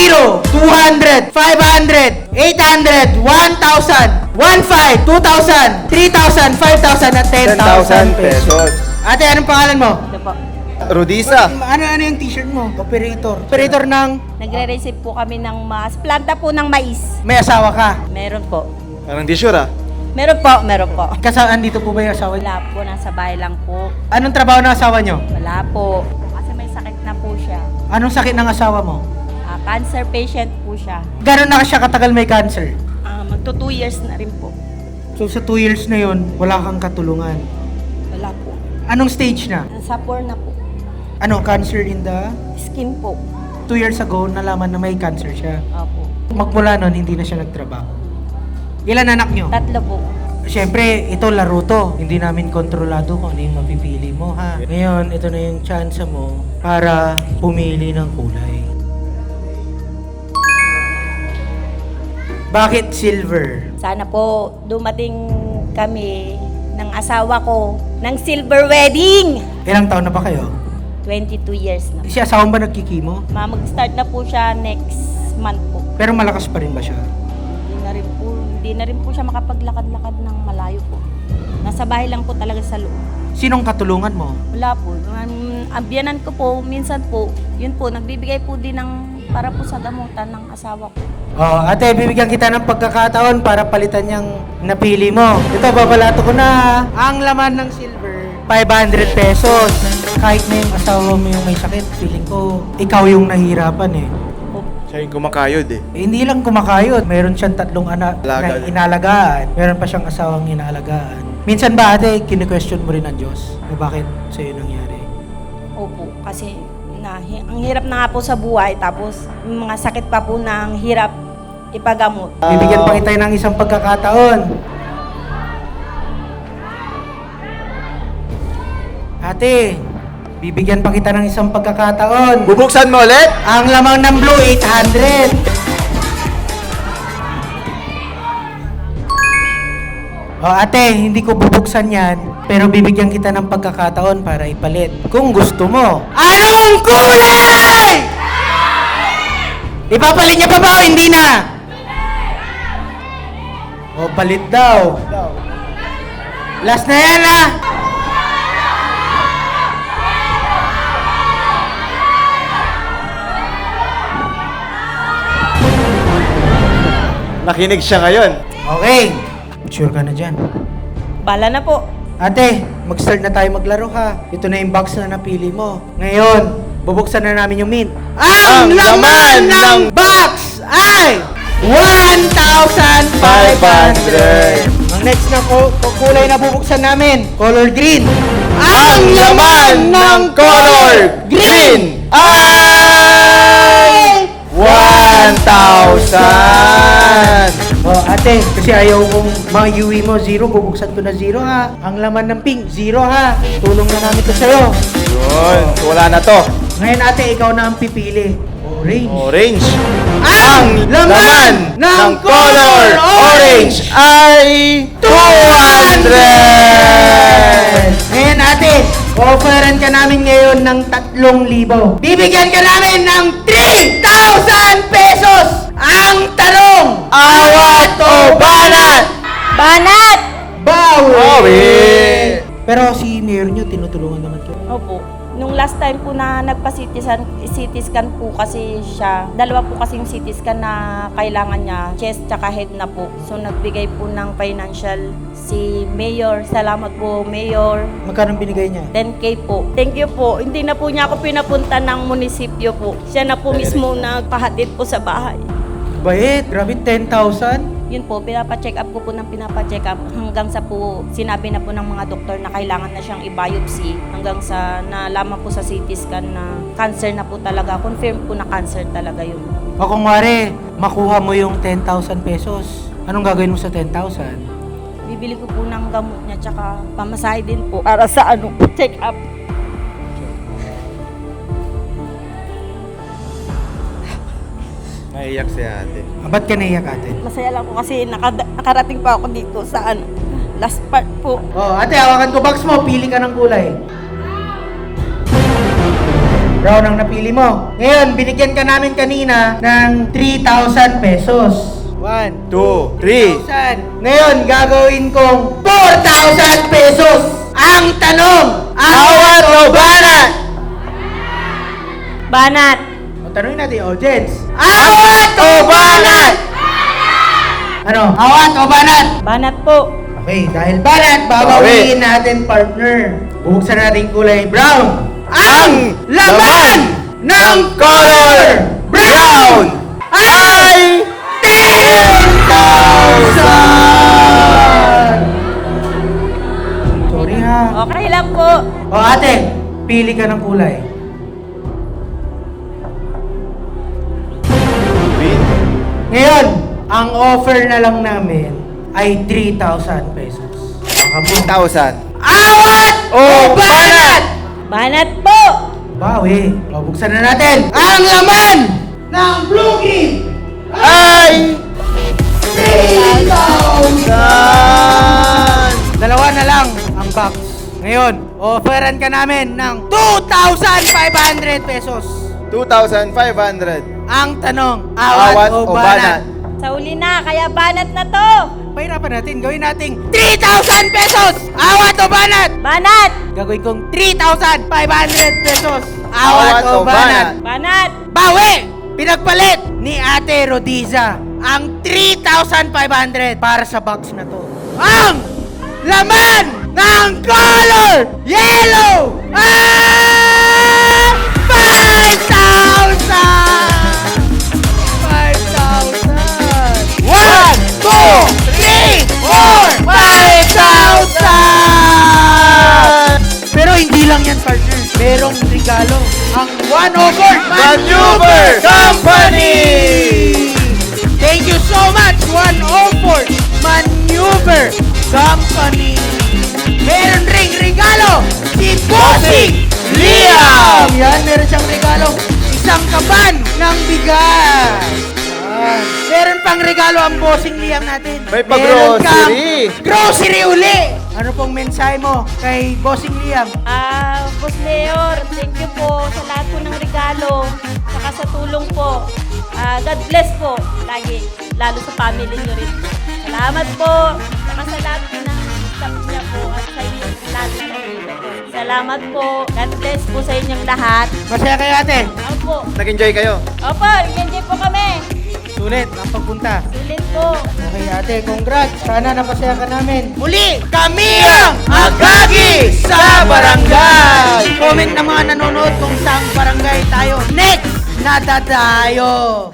0, 200, 500, 800, 1,000, 1,500, 2,000, 3,000, 5,000 at 10,000 pesos. Ate, anong pangalan mo? Ito po. Rodisa. Ano yung t-shirt mo? Operator. Operator ng Nagre-receive po kami ng planta po ng mais. may asawa ka. Meron po. Parang di sure ah. Meron po, meron po. Kasaan dito po ba yung asawa niyo? Wala po, nasa bahay lang po. Anong trabaho ng asawa niyo? Wala po. Kasi may sakit na po siya. Anong sakit ng asawa mo? Cancer patient po siya. Gano'n na siya katagal may cancer? Magto 2 years na rin po. So sa 2 years na yon, wala kang katulungan. Wala po. Anong stage na? Nasa 4 na po. Ano, cancer in the... Skin po. 2 years ago, nalaman na may cancer siya. Opo. Magmula nun, hindi na siya nagtrabaho. Ilan anak nyo? 3 po. Siyempre, ito laro to. Hindi namin kontrolado kung ano yung mapipili mo, ha? Ngayon, ito na yung chance mo para pumili ng kulay. Bakit silver? Sana po dumating kami ng asawa ko ng silver wedding. Ilang taon na ba kayo? 22 years na. Si asawa ba nagkikimo? Mag-start na po siya next month po. Pero malakas pa rin ba siya? Hindi na rin po siya makapaglakad-lakad ng malayo po. Nasa bahay lang po talaga sa loob. Sinong katulungan mo? Wala po. Ang biyanan ko po, minsan po, yun po, nagbibigay po din ng para po sa gamutan ng asawa ko. Oh, ate, bibigyan kita ng pagkakataon para palitan yung napili mo. Ito, babalato ko na, ha? Ang laman ng silver, 500 pesos. Kahit na yung asawa mo yung may sakit, feeling ko, ikaw yung nahihirapan eh. Siya yung kumakayod eh. Hindi lang kumakayod, meron siyang 3 anak Alaga. na inalagaan. Meron pa siyang asawang inaalagaan. Minsan ba ate, kine-question mo rin ang Diyos? O bakit sa'yo nangyari? Opo, kasi ang hirap na nga po sa buhay, tapos yung mga sakit pa po na ang hirap ipagamot. Bibigyan pa kita ng isang pagkakataon. Ate, bibigyan pa kita ng isang pagkakataon. Bubuksan mo ulit? Ang lamang ng blue, 800. O ate, hindi ko bubuksan yan, pero bibigyan kita ng pagkakataon para ipalit. Kung gusto mo. Anong kulay? Ipapalit niya pa ba o hindi na? O, palit daw. Last na yan, ha? Nakinig siya ngayon. Okay. Sure ka na dyan. Bala na po. Ate, mag-start na tayo maglaro, ha? Ito na yung box na napili mo. Ngayon, bubuksan na namin yung mint. Ang laman ng box ay 1,500. Ang next na kulay na bubuksan namin, color green. Ang laman ng color green ay 1,000. Oh, ate, kasi ayaw kong ma-UE mo, 0, bubuksan ko na 0, ha? Ang laman ng pink, 0, ha? Tulong na namin to sa'yo. Yun, wala na to. Ngayon, ate, ikaw na ang pipili. Orange. Orange. Ang laman ng color orange ay 200. Ngayon, ate, offeran ka namin ngayon ng 3,000. Bibigyan ka namin ng 3,000 pesos! Ang tanong, Awat o banat? Banat! Bawi! Pero si Mayor nyo, tinutulungan naman ko. Opo. Nung last time po na nagpa-CT scan po kasi siya, 2 po kasing CT scan na kailangan niya, chest tsaka head na po. So nagbigay po ng financial si Mayor. Salamat po, Mayor. Magkano binigay niya? 10K po. Thank you po. Hindi na po niya ako pinapunta ng munisipyo po. Siya na po mismo nagpahatid po sa bahay. Bait, grabe, 10,000? Yun po, pinapa-check up ko po ng pinapa-check up hanggang sa po sinabi na po ng mga doktor na kailangan na siyang i-biopsy hanggang sa nalaman po sa CT scan na cancer na po talaga. Confirm po na cancer talaga yun. O kung wari, makuha mo yung 10,000 pesos, anong gagawin mo sa 10,000? Bibili ko po ng gamot niya tsaka pamasahe din po para sa check up. Naiyak si ate. Ba't ka naiyak, ate? Masaya lang po kasi nakarating pa ako dito sa last part po. Oh, ate, hawakan ko box mo, pili ka ng kulay. Brown ang napili mo. Ngayon, binigyan ka namin kanina ng 3,000 pesos. 1, 2, 3. 1,000. Ngayon, gagawin kong 4,000 pesos. Ang tanong, Awat o banat? Banat. O, tanongin natin yung audience. Awat o banat? Ano? Awat o banat? Banat po. Okay, dahil banat, babawiin natin partner. Bubuksan natin kulay brown. Ang laman ng color brown ay 10,000! Sorry ha. Okay lang po. O ate, pili ka ng kulay. Ngayon, ang offer na lang namin ay 3,000 pesos. Baka mo. 1,000. Awat O banat? Banat po. Bawi. O, buksan na natin. Ang laman ng blue key Ay 3,000! Dalawa na lang ang box. Ngayon, offeran ka namin ng 2,500 pesos. 2,500. Ang tanong, awat o banat? Sa uli na, kaya banat na to. Pahirapan natin, gawin nating 3,000 pesos! Awat o banat? Banat. Gagawin kong 3,500 pesos. Awat o banat? Banat. Bawi! Pinagpalit ni Ate Rodiza ang 3,500 para sa box na to. Ang laman ng color yellow ay 5,000! 5,000! 1, 2, 3, 4, 5,000! Pero hindi lang yan, partner. Merong regalo. Ang 104 Maneuver Company! Thank you so much, 104 Maneuver Company. Meron ring regalo si Bossing Liam. Yan, meron siyang regalo. Isang kaban ng bigas. Yan. Meron pang regalo ang Bossing Liam natin. May Meron kang pa-grocery. grocery uli. Ano pong mensahe mo kay Bossing Liam? Boss Mayor, thank you po sa lahat po ng regalo, saka sa tulong po. God bless po lagi, lalo sa family niyo rin. Salamat po, saka sa lahat po ng staff niya po at sa inyo lahat na nandito po. Salamat po, God bless po sa inyong lahat. Masaya kayo, ate? Opo, Nag-enjoy kayo? opo, nag-enjoy po kami. Sulit ang pagpunta. Sulit po. Okay, ate, congrats. Sana napasaya ka namin. Muli, kami ang Agagi sa Barangay! Comment na mga nanonood kung saang barangay tayo next na dadayo.